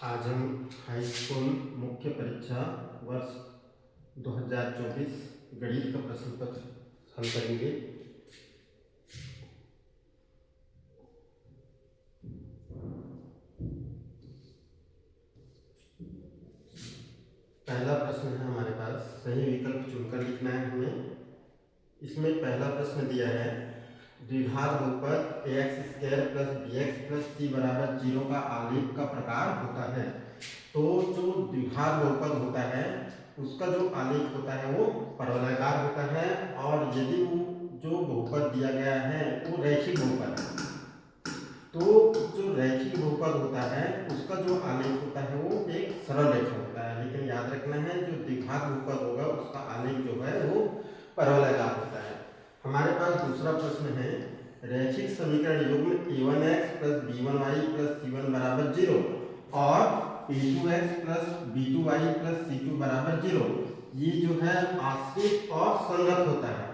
आज हम high school मुख्य परीक्षा वर्ष 2024 गणित का प्रश्न पत्र हल करेंगे। पहला प्रश्न है हमारे पास, सही विकल्प चुनकर लिखना है हमें। इसमें पहला प्रश्न दिया है, द्विघात बहुपद ax² + bx + c बराबर 0 का आलेख का प्रकार होता है। तो जो द्विघात बहुपद होता है उसका जो आलेख होता है वो परवलयाकार होता है, और यदि वो जो बहुपद दिया गया है वो रैखिक बहुपद है तो जो रैखिक बहुपद होता है उसका जो आलेख होता है वो एक सरल रेखा होता है। लेकिन याद रखना है, जो द्विघात बहुपद होगा उसका आलेख जो है वो परवलयाकार होता है। हमारे पास दूसरा प्रश्न है, रैखिक समीकरण युग्म a1x + b1y + c1 बराबर 0 और a2x + b2y + c2 बराबर 0, ये जो है आश्रित और संगत होता है।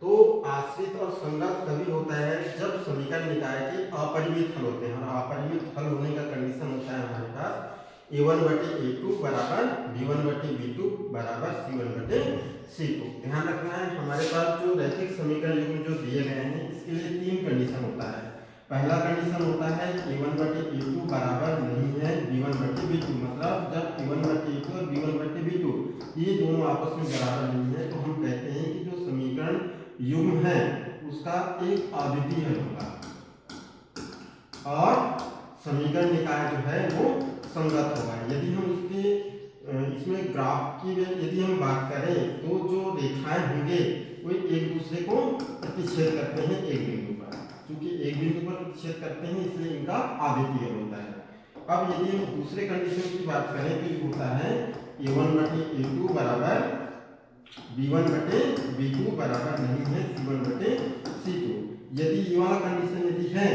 तो आश्रित और संगत तभी होता है जब समीकरण निकाय के अपरिमित हल होते हैं, और अपरिमित हल होने का कंडीशन होता है हमारे पास a1/a2 बराबर b1/b2 बराबर c1/c2। ध्यान रखना है, हमारे पास जो रैखिक समीकरण युग्म जो दिए गए हैं इसके लिए तीन कंडीशन होता है। पहला कंडीशन होता है a1/a2 बराबर नहीं है b1/b2, मतलब जब a1/a2 और b1/b2 ये दोनों आपस में बराबर नहीं है तो हम कहते हैं कि जो समीकरण युग्म है उसका एक अद्वितीय हल होगा, और समीकरण निकाय जो है वो संगत होगा। यदि हम इसमें ग्राफ की यदि हम बात करें तो जो रेखाएं होंगे वो एक दूसरे को प्रतिच्छेद करते हैं एक बिंदु पर, क्योंकि एक बिंदु पर प्रतिच्छेद करते हैं इसलिए इनका अद्वितीय हल होता है। अब यदि हम दूसरे कंडीशन की बात करें तो ये होता है a1/a2 बराबर b1/b2 बराबर नहीं है c1/c2। यदि ये वाला कंडीशन यदि है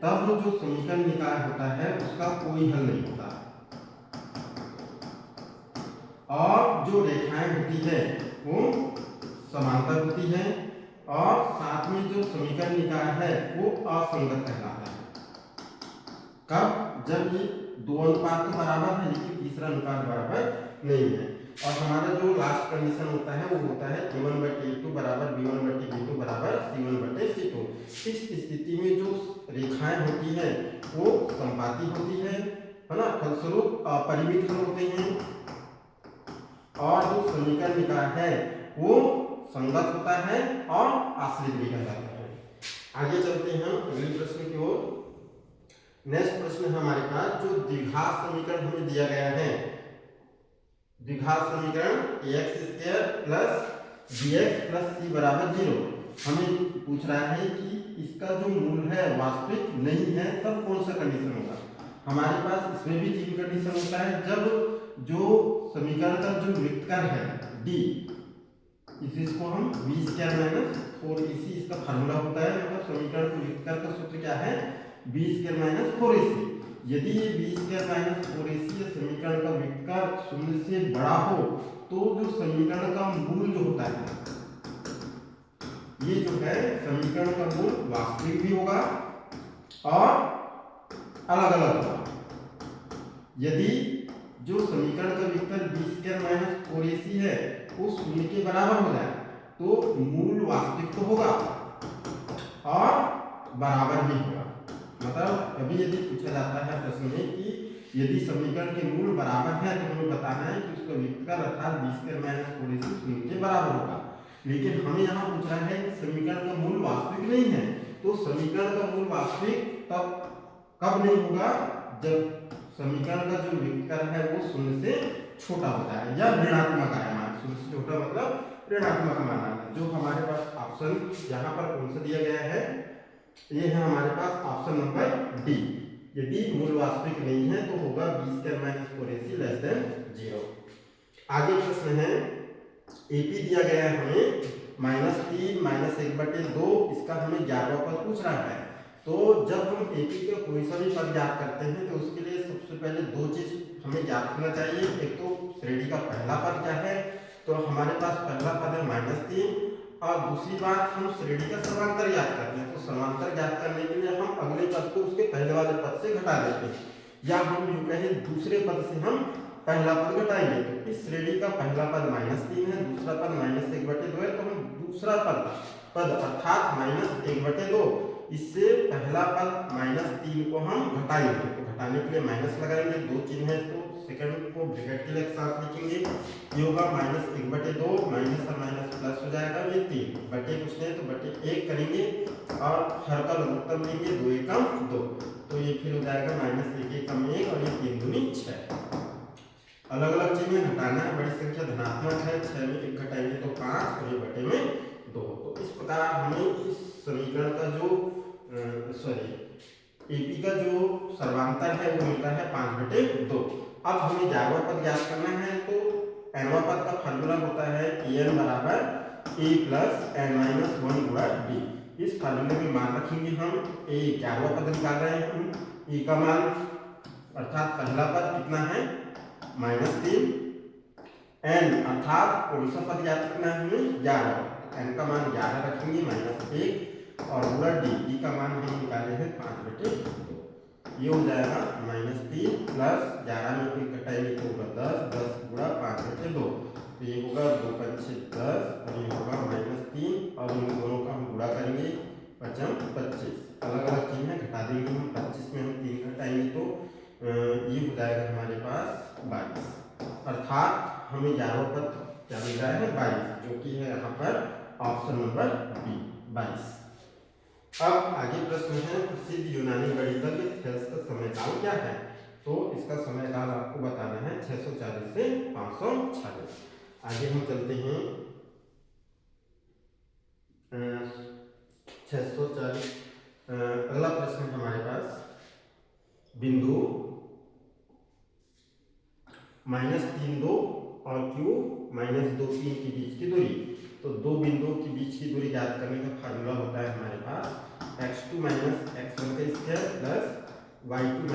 तब जो समीकरण निकाय होता है उसका कोई हल नहीं होता, और जो रेखाएं होती है वो समांतर होती है, और साथ में जो समीकरण निकाय है वो असंगत कहलाता है। कब? जब ये दो अनुपात तो बराबर है लेकिन तीसरा अनुपात बराबर नहीं है। और हमारा जो लास्ट कंडीशन होता है वो होता है a1/a2 बराबर b1/b2 बराबर c1/c2। इस स्थिति में जो रेखाएं होती हैं वो समपाती होती है ना, फलस्वरूप अपरिमित हल होते हैं, और जो समीकरण निकाय है वो संगत होता है और आश्रित भी कहलाता है। आगे चलते हैं अगले प्रश्न की ओर। नेक्स्ट प्रश्न है हमारे पास, जो द्विघात समीकरण हमें दिया गया है, द्विघात समीकरण ax² + bx + c बराबर 0, हमें पूछ रहा है कि इसका जो मूल है वास्तविक नहीं है तब कौन सा कंडीशन होगा। हमारे पास इसमें भी तीन कंडीशन होता है। जब जो समीकरण का जो व्युत्कर है d, इसको हम b² - 4ac इसका फार्मूला होता है, मतलब समीकरण के व्युत्कर का सूत्र क्या है b² - 4ac। यदि ये b² - 4ac समीकरण का व्युत्कर शून्य से बड़ा हो तो जो समीकरण का मूल जो होता है ये जो है समीकरण का मूल वास्तविक भी होगा और अलग अलग होगा। यदि जो समीकरण का व्युत्तर b² - 4ac है वो शून्य के बराबर हो जाए तो मूल वास्तविक तो होगा और बराबर भी होगा। मतलब कभी यदि पूछा जाता है प्रश्न में कि यदि समीकरण के मूल बराबर है तो हमें बताना है कि उसका व्युत्कर अर्थात b² - 4ac शून्य के बराबर होगा। लेकिन हमें यहाँ पूछ रहा है कि समीकरण का मूल वास्तविक नहीं है, तो समीकरण का मूल वास्तविक तब कब नहीं होगा जब समीकरण का जो व्युत्कर है वो शून्य से छोटा होता है या ऋणात्मक आया मान। शून्य से छोटा मतलब ऋणात्मक माना है। जो हमारे पास ऑप्शन यहाँ पर कौन सा दिया गया है, ये है हमारे पास ऑप्शन नंबर डी। यदि मूल वास्तविक नहीं है तो होगा b² - 4ac < 0। आगे प्रश्न है, एपी दिया गया है हमें -3 -1/2, इसका हमें 11वां पद पूछ रहा है। तो जब हम एपी का कोई सा भी पद ज्ञात करते हैं तो उसके लिए सबसे पहले दो चीज हमें ज्ञात करना चाहिए। एक तो श्रेणी का पहला पद क्या है, तो हमारे पास पहला पद है -3, और दूसरी बात हम श्रेणी का समांतर ज्ञात करते हैं। तो समांतर ज्ञात करने के लिए हम अगले पद को उसके पहले वाले पद से घटा देते हैं। या हम यूं कहें दूसरे पद से हम पहला पद घटाएंगे। तो इस श्रेणी का पहला पद -3 है, दूसरा पद -1/2 है, तो हम दूसरा पद अर्थात -1/2 इससे पहला पद -3 को हम घटाएंगे। तो घटाने के लिए माइनस लगाएंगे, दो चिन्ह है तो सेकंड को ब्रैकेट के लिए साथ लिखेंगे। ये होगा -1/2 माइनस और माइनस प्लस हो जाएगा, ये 3 बटे कुछ नहीं तो बटे 1 करेंगे और हर का लघुत्तम लेंगे, 2 एकम 2, तो ये फिर हो जाएगा -1 एकम 1 और ये 3 दूनी 6। अलग अलग चिन्ह घटाना है, बड़ी संख्या धनात्मक है, 6 में 1 घटाएंगे तो 5 और ये बटे में 2। तो इस प्रकार हमें इस समीकरण का जो एपी का जो सर्वांतर है वो मिलता है 5/2। अब हमें 11वां पद ज्ञात करना है, तो nवां पद का फार्मूला होता है an बराबर a प्लस n-1 गुणा d। इस फार्मूले में मान रखेंगे हम a 11वां पद निकाल रहे हैं हम, a का मान अर्थात पहला पद कितना है -3, n अर्थात कौन सा पद ज्ञात करना है हमें 11, n का मान 11 रखेंगे -1 और गुणा d का मान हम निकाले हैं 5/2। ये हो जाएगा -3 प्लस 11 में 1 घटाएंगे तो होगा 10, 10 गुणा 5/2, तो ये होगा 2 पंचे 10 और ये होगा -3 और इन दोनों का हम गुणा करेंगे 5 25। अलग अलग चिन्ह है, घटा देंगे हम, 25 में हम 3 घटाएंगे तो ये हो जाएगा हमारे पास 22, अर्थात हमें 11वां पद क्या मिल रहा है 22, जो कि है यहाँ पर ऑप्शन नंबर बी 22। अब आगे प्रश्न है प्रसिद्ध यूनानी गणितज्ञ थेल्स का समयकाल क्या है। तो इसका समयकाल आपको बताना है 640 से 546। आगे हम चलते हैं 640। अगला प्रश्न हमारे पास बिंदु -3 2 और Q -2 3 के बीच की दूरी। तो दो बिंदुओं के बीच की दूरी ज्ञात करने का फार्मूला होता है हमारे पास x2 - x1 का स्क्वायर प्लस y2 -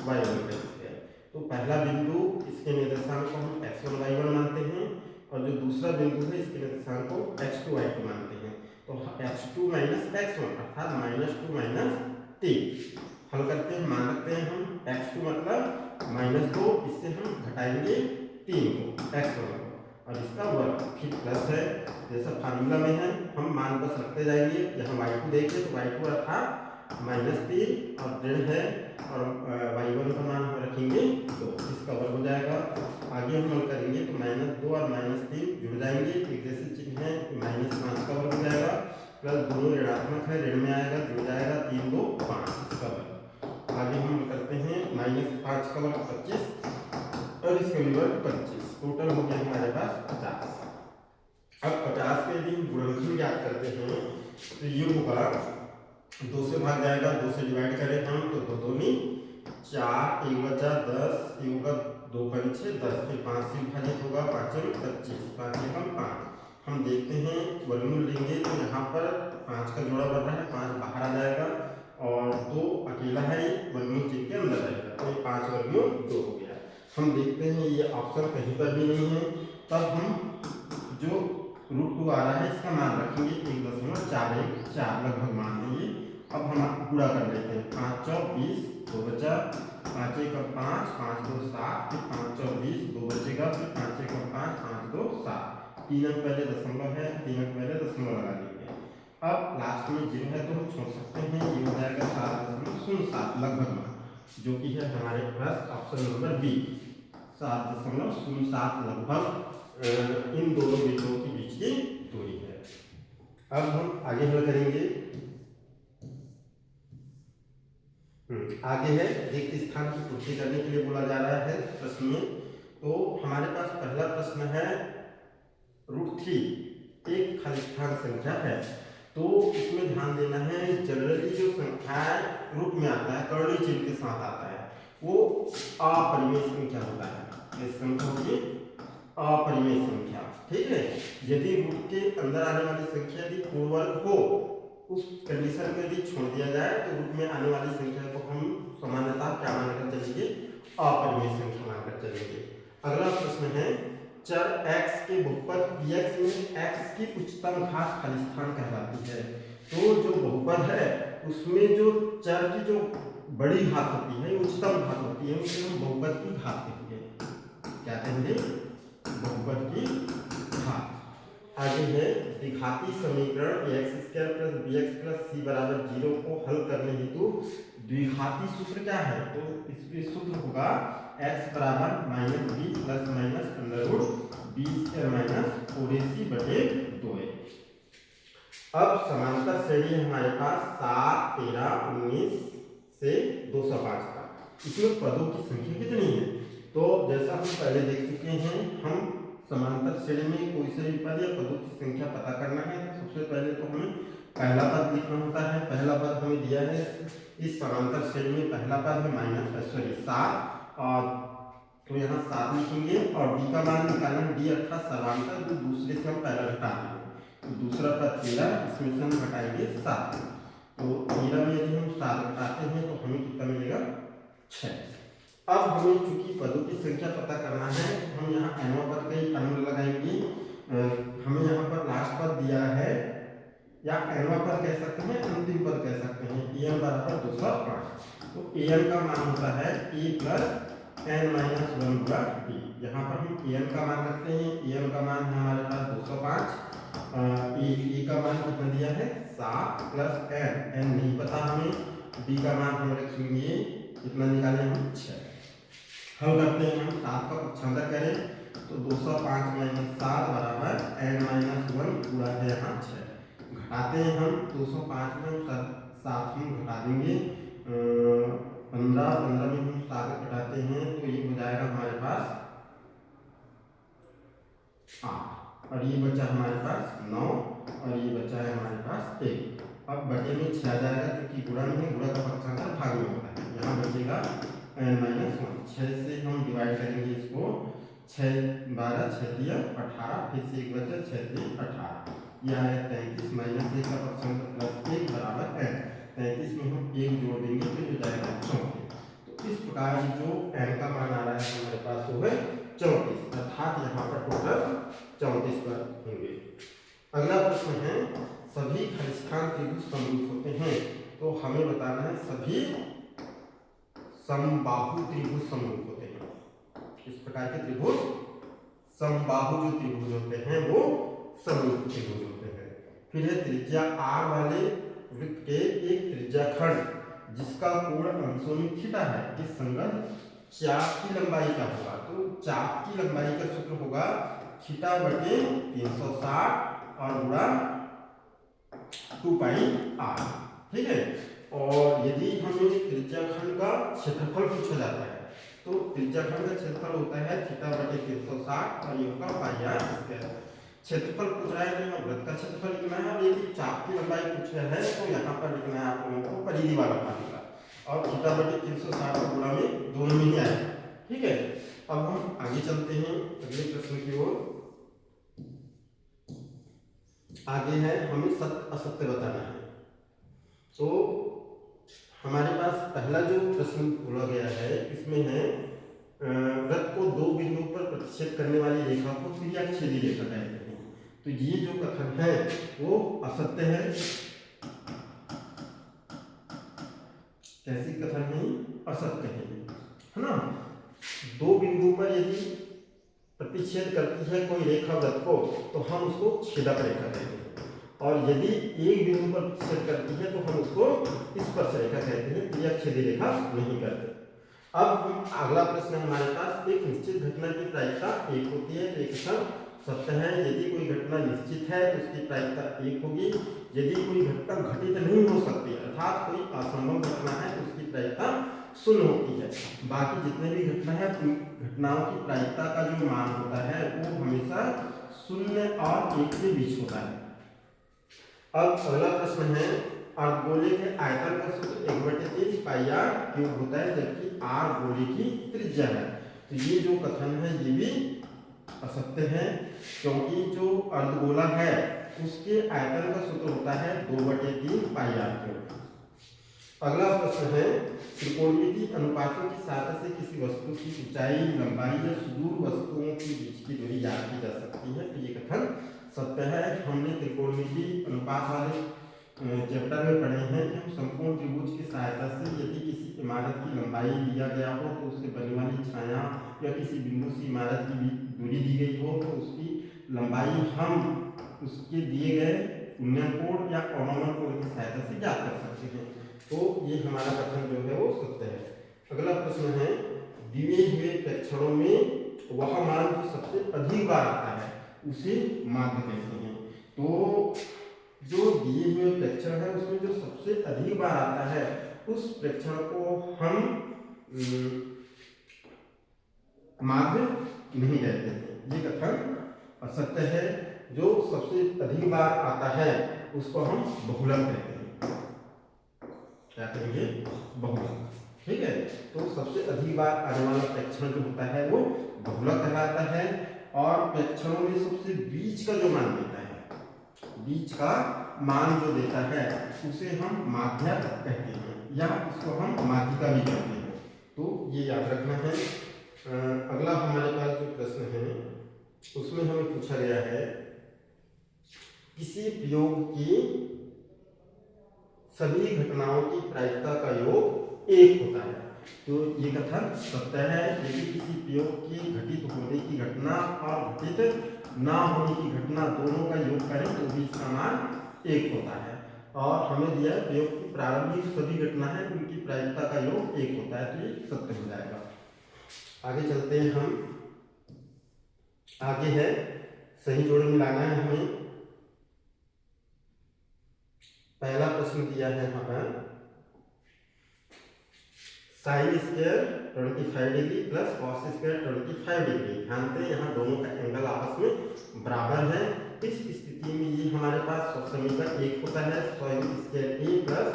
y1 का स्क्वायर। तो पहला बिंदु इसके निर्देशांक को हम x1 y1 मानते हैं और जो दूसरा बिंदु है इसके निर्देशांक को x2 y2 मानते हैं। तो x2 - x1 अर्थात -2 - 3 हल करते हैं, मान रखते हैं हम x2 मतलब -2, इससे हम घटाएंगे 3 को x1 को और इसका वर्ग, फिर प्लस है जैसा फार्मूला में है हम मान बस रखते जाएंगे। यहाँ y2 देखिए तो y2 अर्थात -3 और ऋण है और y1 का मान हम रखेंगे 2, इसका वर्ग हो जाएगा। आगे हम हल करेंगे तो -2 और -3 जुड़ जाएंगे, एक जैसे चिन्ह है -5 का वर्ग हो जाएगा, प्लस दोनों ऋणात्मक है ऋण में आएगा जुड़ जाएगा 3 2 5 इसका वर्ग। आगे हम करते हैं -5 का वर्ग 25 और इसका भी वर्ग 25, टोटल हो गया हमारे पास 50। अब 50 के यदि हम गुणनखंड ज्ञात करते हैं तो ये होगा 2 से भाग जाएगा, 2 से डिवाइड करें हम तो 2 दूनी 4, 1 बचा 10, ये होगा 2 पंचे 10, फिर 5 से विभाजित होगा 5 में 25, 5 एकम 5। हम देखते हैं वर्गमूल लेंगे तो यहाँ पर 5 का जोड़ा बन रहा है, 5 बाहर आ जाएगा और 2 अकेला है, वर्गमूल चिन्ह के अंदर रहेगा, तो ये 5 वर्गमूल 2 हो गया। हम देखते हैं ये ऑप्शन कहीं पर भी नहीं है, तब हम जो √2 आ रहा है इसका मान रखेंगे 1.414 लगभग मान लीजिए। अब हम पूरा कर लेते हैं, 5 चौक 20, 2 बचा, 5 एकम 5, 5 2 7, फिर 5 चौक 20, 2 बचेगा, फिर 5 एकम 5, 5 2 7, 3 अंक पहले दशमलव है, 3 अंक पहले दशमलव लगा देंगे। अब लास्ट में 0 है तो हम छोड़ सकते हैं, ये हो जाएगा 7.07 लगभग मान, जो कि है हमारे पास ऑप्शन नंबर बी 7.07 लगभग इन दोनों बिंदुओं के बीच की दूरी है। अब हम आगे हल करेंगे, आगे है रिक्त स्थान की पूर्ति करने के लिए बोला जा रहा है प्रश्न में। तो हमारे पास पहला प्रश्न है √3 एक खाली स्थान संख्या है। तो इसमें ध्यान देना है जनरली जो संख्या रूप में आता है कर्णीय चिन्ह के साथ आता है वो अपरिमेय संख्या होता है। ये संख्या होगी अपरिमेय संख्या, ठीक है। यदि रूट के अंदर आने वाली संख्या यदि पूर्ण वर्ग हो, उस कंडीशन को यदि छोड़ दिया जाए तो रूट में आने वाली संख्या को हम सामान्यतः क्या मानकर चलेंगे, अपरिमेय संख्या मानकर चलेंगे। अगला प्रश्न है चर x के बहुपद px में x की उच्चतम घात खाली स्थान कहलाती है। तो जो बहुपद है उसमें जो चर की जो बड़ी घात होती है, उच्चतम घात होती है, उसे हम बहुपद की घात कहेंगे। क्या कहेंगे? बहुपद की घात। आगे है द्विघाती समीकरण x square plus b x plus c बराबर 0 को हल करने हेतु द्विघाती सूत्र क्या है? तो इसमें सूत्र होगा एक्स बराबर minus b plus minus under root b square minus 4ac बटे 2a। अब समांतर श्रेणी है हमारे पास 7, 13, 19 से 205 तक। इसमें पदों की संख्या कितनी है? तो जैसा हम पहले देख चुके हैं, हम समांतर श्रेणी में कोई से भी पद या पदों की संख्या पता करना है तो सबसे पहले तो हमें पहला पद लिखना होता है। पहला पद हमें दिया है इस समांतर श्रेणी में, पहला पद है -7 और तो यहाँ 7 लिखेंगे और डी का मान निकालना है। डी अर्थात सर्वांतर, जो दूसरे से हम पहला घटा देंगे। तो दूसरा पद 13, इसमें से हम घटाएंगे 7। तो 13 में यदि हम 7 घटाते हैं तो हमें कितना मिलेगा? 6। अब हमें चूंकि पदों की संख्या पता करना है, हम यहाँ nवां पद का ही अनुमान लगाएंगे। हमें यहाँ पर लास्ट पद दिया है, या nवां पद कह सकते हैं, अंतिम पद कह सकते हैं, an बराबर 205। तो an का मान होता है a प्लस n माइनस 1 गुणा b। यहाँ पर हम an का मान रखते हैं, an का मान है हमारे पास 205। ए का मान कितना दिया है? 7 प्लस n नहीं पता हमें। b का मान हम रखेंगे, कितना निकालें हम? 6। हल करते हैं हम, 7 का पक्षांतर करें तो 205 माइनस 7 बराबर n माइनस 1 पूरा है यहाँ 6। घटाते हैं हम 205 में 7 हम घटा देंगे, 15 में हम 7 घटाते हैं तो ये हो जाएगा हमारे पास 8 और ये बचा हमारे पास 9 और ये बचा है हमारे पास 1। अब बटे में 6 आ जाएगा क्योंकि गुणा में है, गुणा का पक्षांतर भाग में होता है। यहाँ बचेगा n-1। 6 से हम डिवाइड करेंगे इसको, 6 12 6 दिया 18, फिर से 1 बचा 6 3 18, यह है 33 माइनस 1 का पक्षांतर प्लस 1 बराबर n। 33 में हम 1 जोड़ देंगे तो हो जाएगा 34। तो इस प्रकार जो n का मान आ रहा है हमारे पास वो है 34, अर्थात यहाँ पर टोटल 34 पद होंगे। अगला प्रश्न है सभी खलिष्ठान त्रिभुज समरूप होते हैं, तो हमें बताना है सभी समबाहु त्रिभुज समरूप होते हैं। इस प्रकार के त्रिभुज समबाहु जो त्रिभुज होते हैं वो समरूप त्रिभुज होते हैं। फिर है त्रिज्या r वाले वृत्त के एक त्रिज्याखंड जिसका कोण अंशों में थीटा है के संगत चाप की लंबाई क्या होगा? तो चाप की लंबाई का सूत्र होगा थीटा बटे 360 और गुणा 2πr। ठीक है। और यदि हमें त्रिज्याखंड का क्षेत्रफल पूछा जाता है तो त्रिज्याखंड का क्षेत्रफल होता है थीटा बटे 360 और ये होगा πr²। क्षेत्रफल पूछ रहा है तो यहाँ वृत्त का क्षेत्रफल लिखना है, और यदि चाप की लंबाई पूछ रहा है तो यहाँ पर लिखना है आप लोगों को परिधि वाला फार्मूला, और थीटा बटे 360 को गुणा में दोनों में ही आएगा। ठीक है। अब हम आगे चलते हैं अगले प्रश्न की ओर। आगे है हमें सत्य असत्य बताना है। तो हमारे पास पहला जो प्रश्न बोला गया है इसमें है वृत्त को दो बिंदुओं पर प्रतिच्छेद करने वाली रेखा को त्रिअक्षीय रेखा कहते हैं। तो ये जो कथन है वो असत्य है। कैसी कथन है? असत्य है ना। दो बिंदुओं पर यदि प्रतिच्छेद करती है कोई रेखा वृत्त को तो हम उसको छेदक रेखा कहते हैं, और यदि एक बिंदु पर प्रतिच्छेद करती है तो हम उसको स्पर्श रेखा कहते हैं, त्रिअक्षीय रेखा नहीं करते। अब हम अगला प्रश्न हमारे पास, एक निश्चित घटना की प्रायिकता 1 होती है, तो एक कथन सत्य है। यदि कोई घटना निश्चित है तो उसकी प्रायिकता 1 होगी। यदि कोई घटना घटित नहीं हो सकती अर्थात कोई असंभव घटना है तो उसकी प्रायिकता 0 होती है। बाकी जितने भी घटना है घटनाओं की प्रायिकता का जो मान होता है वो हमेशा 0 और 1 के बीच होता है। अब अगला प्रश्न है अर्धगोले के आयतन का सूत्र 1/3 πr³ होता है, जबकि r गोले की त्रिज्या है। तो ये जो कथन है ये भी असत्य है, क्योंकि जो अर्धगोला है उसके आयतन का सूत्र होता है 2/3 πr³। अगला प्रश्न है त्रिकोणमितीय अनुपातों की सहायता से किसी वस्तु की ऊंचाई, लंबाई या सुदूर वस्तुओं के बीच की दूरी ज्ञात की जा सकती है। तो ये कथन सत्य है। हमने त्रिकोणमितीय अनुपात वाले चैप्टर में पढ़े हैं कि हम समकोण त्रिभुज की सहायता से यदि किसी इमारत की लंबाई लिया गया हो तो उससे बनने वाली छाया या किसी बिंदु से इमारत की दूरी दी गई हो तो उसकी लंबाई हम उसके दिए गए उन्नयन कोण या अवनमन कोण की सहायता से ज्ञात कर सकते हैं। तो ये हमारा कथन जो है वो सत्य है। अगला प्रश्न है, दिए हुए प्रेक्षणों में वह मान जो सबसे अधिक बार आता है उसे माध्य कहते हैं। तो जो दिए हुए प्रेक्षण है उसमें जो सबसे अधिक बार आता है उस प्रेक्षण को हम माध्य नहीं कहते हैं। ये कथन असत्य है। जो सबसे अधिक बार आता है उसको हम बहुलक कहते हैं। क्या कहेंगे? बहुलक। ठीक है, तो सबसे अधिक बार आने वाला प्रेक्षण जो होता है वो बहुलक कहलाता है। और प्रेक्षणों में सबसे बीच का जो मान देता है, बीच का मान जो देता है उसे हम माध्य कहते हैं या इसको हम माध्यिका भी कहते हैं। तो ये याद रखना है। अगला हमारे पास जो प्रश्न है उसमें हमें पूछा गया है, किसी प्रयोग की सभी घटनाओं की प्रायिकता का योग 1 होता है। तो ये कथन सत्य है। यदि किसी प्रयोग की घटित होने की घटना और घटित ना होने की घटना दोनों का योग करें तो भी इसका मान 1 होता है। और हमें दिया है प्रयोग की प्रारंभिक सभी घटना है उनकी प्रायिकता का योग 1 होता है, तो ये सत्य हो जाएगा। आगे चलते हैं हम। आगे है सही जोड़ मिलाना है हमें। पहला प्रश्न दिया है यहाँ पर sine square 25 degree plus cos square 25 degree. ध्यान दें यहाँ दोनों का एंगल आपस में बराबर है। इस स्थिति में ये हमारे पास समीकरण 1 होता है। साइन स्क्वायर ए प्लस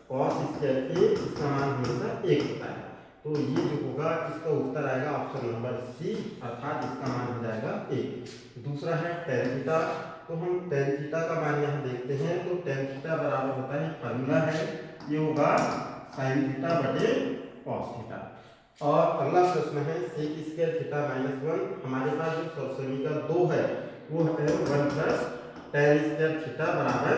कॉस स्क्वायर ए, इसका मान हमेशा 1 होता है। तो ये जो होगा इसका उत्तर आएगा ऑप्शन नंबर सी, अर्थात इसका मान हो जाएगा 1। दूसरा है टेन थीटा। तो हम टेन थीटा का मान यहाँ देखते हैं। तो टेन थीटा बराबर होता है, फार्मूला है, ये होगा साइन थीटा बटे कॉस थीटा। और अगला प्रश्न है सेक स्क्वायर थीटा माइनस 1। हमारे पास जो समीकरण 2 है वो है 1 प्लस टेन स्क्वायर थीटा बराबर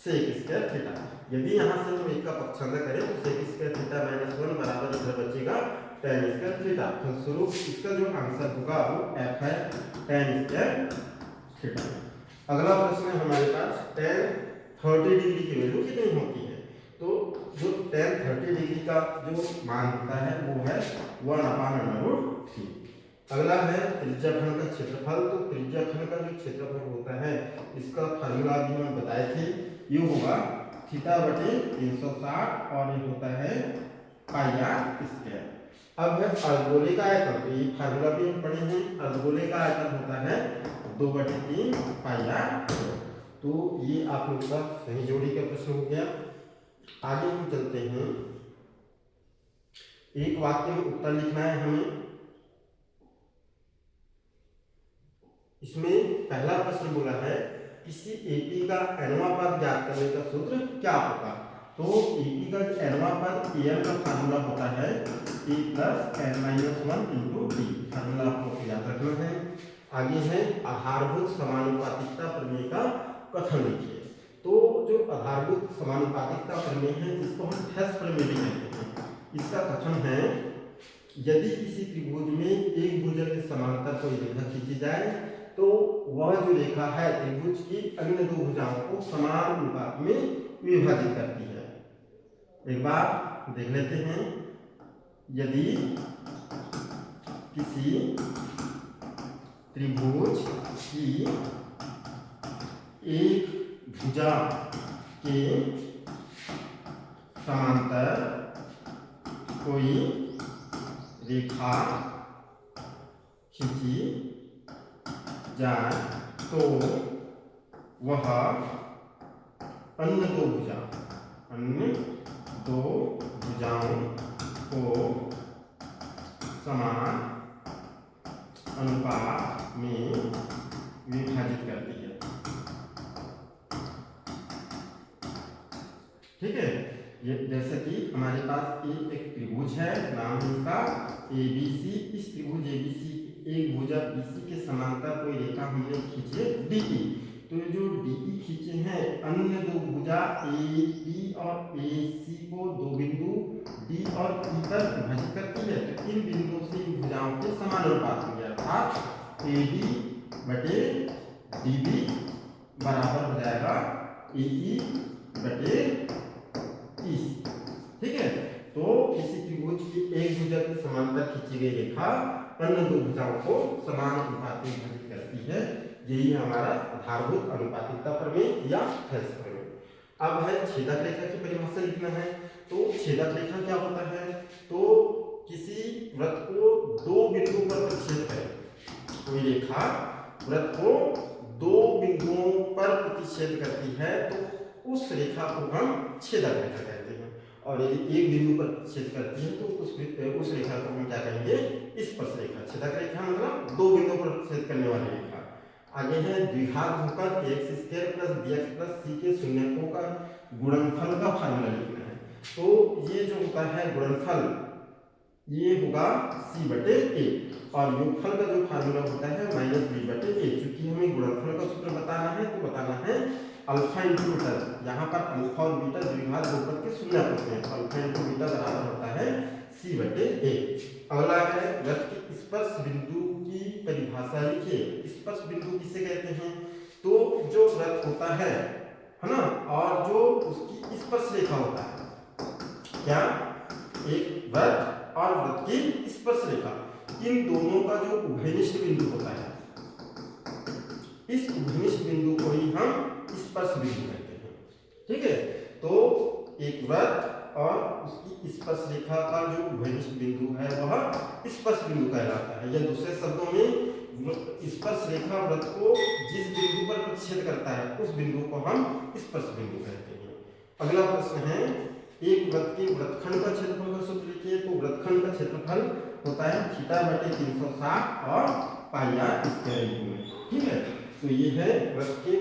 सेक स्क्वायर थीटा। यदि यहाँ से हम एक का पक्षांतर करें तो सेक स्क्वायर थीटा माइनस 1 बराबर इधर बचेगा टेन स्क्वायर थीटा। फलस्वरूप इसका जो आंसर होगा वो एफ है, टेन स्क्वायर थीटा। अगला प्रश्न है हमारे पास टेन 30 डिग्री की वैल्यू कितनी होती है। तो जो टेन 30 डिग्री का जो मान होता है वो है 1/√3। अगला है त्रिज्याखंड का क्षेत्रफल। तो त्रिज्याखंड का जो क्षेत्रफल होता है इसका फार्मूला भी हम बताए थे, ये होगा थीटा बटे 360 और ये होता है पाई आर स्क्वायर। अब है अर्धगोले का आयतन। तो ये फार्मूला भी हम पढ़े हैं। अर्धगोले का आयतन होता है 2/3 पाई आर। तो ये आप लोगों का सही जोड़ी का प्रश्न हो गया। आगे हम चलते हैं। एक वाक्य में उत्तर लिखना है हमें। इसमें पहला प्रश्न बोला है किसी एपी का nवां पद ज्ञात करने का सूत्र क्या होगा। तो एपी का nवां पद एन का फार्मूला होता है a plus n minus 1 into d. Formula आपको याद रखना है। आगे है आधारभूत समानुपातिकता प्रमेय का कथन लिखिए। तो जो आधारभूत समानुपातिकता प्रमेय है इसको हम हेस प्रमेय भी कहते हैं। इसका कथन है यदि किसी त्रिभुज में एक भुजा के समांतर कोई रेखा खींची जाए तो वह जो रेखा है त्रिभुज की अन्य दो भुजाओं को समान अनुपात में विभाजित करती है। एक बार देख लेते हैं। यदि किसी त्रिभुज की एक भुजा के समांतर कोई रेखा खींची जाए तो वह अन्य दो भुजाओं को समान अनुपात में विभाजित करती है। ठीक है, ये जैसे कि हमारे पास एक त्रिभुज है, नाम है इसका ABC। इस त्रिभुज ABC एक भुजा BC के समांतर कोई रेखा हमने खींची DE। तो जो DE खींचे हैं अन्य दो भुजा AE और AC को दो बिंदु D और E पर विभाजित करती है, तो इन बिंदुओं से इन भुजाओं के समानुपात होंगे, अर्थात AD बटे DB बराबर हो जाएगा AE बटे EC। ठीक है, तो किसी त्रिभुज की एक भुजा की समांतर खींची गई रेखा अन्य दो भुजाओं को समान अनुपात में विभाजित करती है। यही हमारा आधारभूत अनुपातिकता प्रमेय या हेल्स प्रमेय। अब है छेदक रेखा की परिभाषा लिखना है। तो छेदक रेखा क्या होता है, तो किसी वृत्त को दो बिंदु पर प्रतिच्छेद करे। कोई रेखा वृत्त को दो बिंदुओं पर प्रतिच्छेद करती है तो उस रेखा को हम छेदक रेखा कहते हैं, और यदि एक बिंदु पर छेद करती है तो उस रेखा को हम क्या कहेंगे, स्पर्श रेखा। छेदक रेखा मतलब दो बिंदुओं पर छेद करने वाली रेखा। आगे है द्विघात ध्रुवपथ ax² + bx + c के शून्यकों का गुणनफल का फार्मूला लिखना है। तो ये जो होता है गुणनफल, ये होगा c बटे a, और योगफल का जो फार्मूला होता है -b बटे a। चूंकि हमें गुणनफल का सूत्र बताना है तो बताना है अल्फा इंटू बीटा। यहाँ पर अल्फा और बीटा द्विघात बहुपद के शून्यक होते हैं, अल्फा इंटू बीटा बराबर होता है c बटे a। अगला है वृत्त के स्पर्श बिंदु की परिभाषा लिखिए। स्पर्श बिंदु किसे कहते हैं, तो जो वृत्त होता है ना, और जो उसकी स्पर्श रेखा होता है, क्या एक वृत्त और वृत्त की स्पर्श रेखा, इन दोनों का जो उभयनिष्ठ बिंदु होता है, इस उभयनिष्ठ बिंदु को ही हम स्पर्श बिंदु कहते हैं। ठीक है, तो एक वृत्त और उसकी स्पर्श रेखा का जो उभयनिष्ठ बिंदु है वह स्पर्श बिंदु कहलाता है, या दूसरे शब्दों में स्पर्श रेखा वृत्त को जिस बिंदु पर प्रतिच्छेद करता है उस बिंदु को हम स्पर्श बिंदु कहते हैं। अगला प्रश्न है एक वृत्त के वृत्तखंड का क्षेत्रफल का सूत्र लिखिए। तो वृत्तखंड का क्षेत्रफल होता है थीटा बटे 360 और पाई आर स्क्वायर में। ठीक है, तो ये है वृत्त के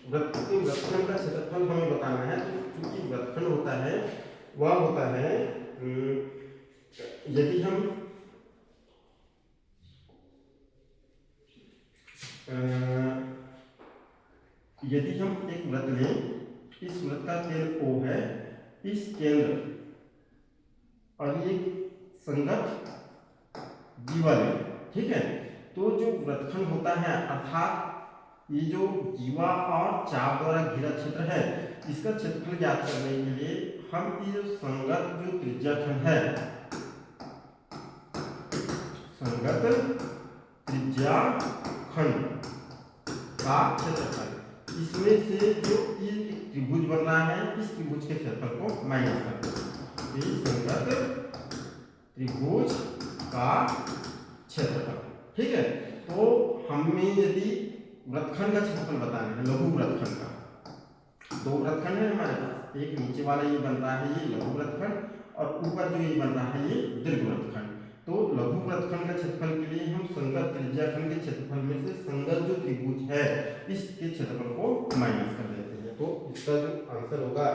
वृत्तखंड का क्षेत्रफल हमें बताना है। तो चूंकि वृत्तखंड होता है वह होता है, यदि हम एक वृत्त लें, इस वृत्त का केंद्र O है, इस केंद्र और ये संगत जीवा लें। ठीक है, तो जो वृत्तखंड होता है अर्थात ये जो जीवा और चाप द्वारा घिरा क्षेत्र है, इसका क्षेत्रफल ज्ञात करने के लिए हम ये जो संगत जो त्रिज्याखंड है, संगत त्रिज्याखंड का क्षेत्रफल, इसमें से जो ये त्रिभुज बन रहा है इस त्रिभुज के क्षेत्रफल को माइनस कर दो। ये संगत त्रिभुज का क्षेत्रफल। ठीक है, तो हमें यदि वृत्तखंड का क्षेत्रफल बताना है, लघु वृत्तखंड का, दो वृत्तखंड है हमारे पास, एक नीचे वाला ये बन रहा है ये लघु वृत्तखंड, और ऊपर जो ये बन रहा है ये दीर्घ वृत्तखंड। तो लघु वृत्तखंड का क्षेत्रफल के लिए हम संगत त्रिज्याखंड के क्षेत्रफल में से संगत जो त्रिभुज है इसके क्षेत्रफल को माइनस कर देते हैं। तो इसका जो आंसर होगा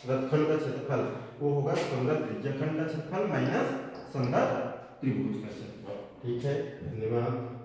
वृत्तखंड का क्षेत्रफल वो होगा संगत त्रिज्याखंड का क्षेत्रफल माइनस संगत त्रिभुज का क्षेत्रफल। ठीक है, धन्यवाद।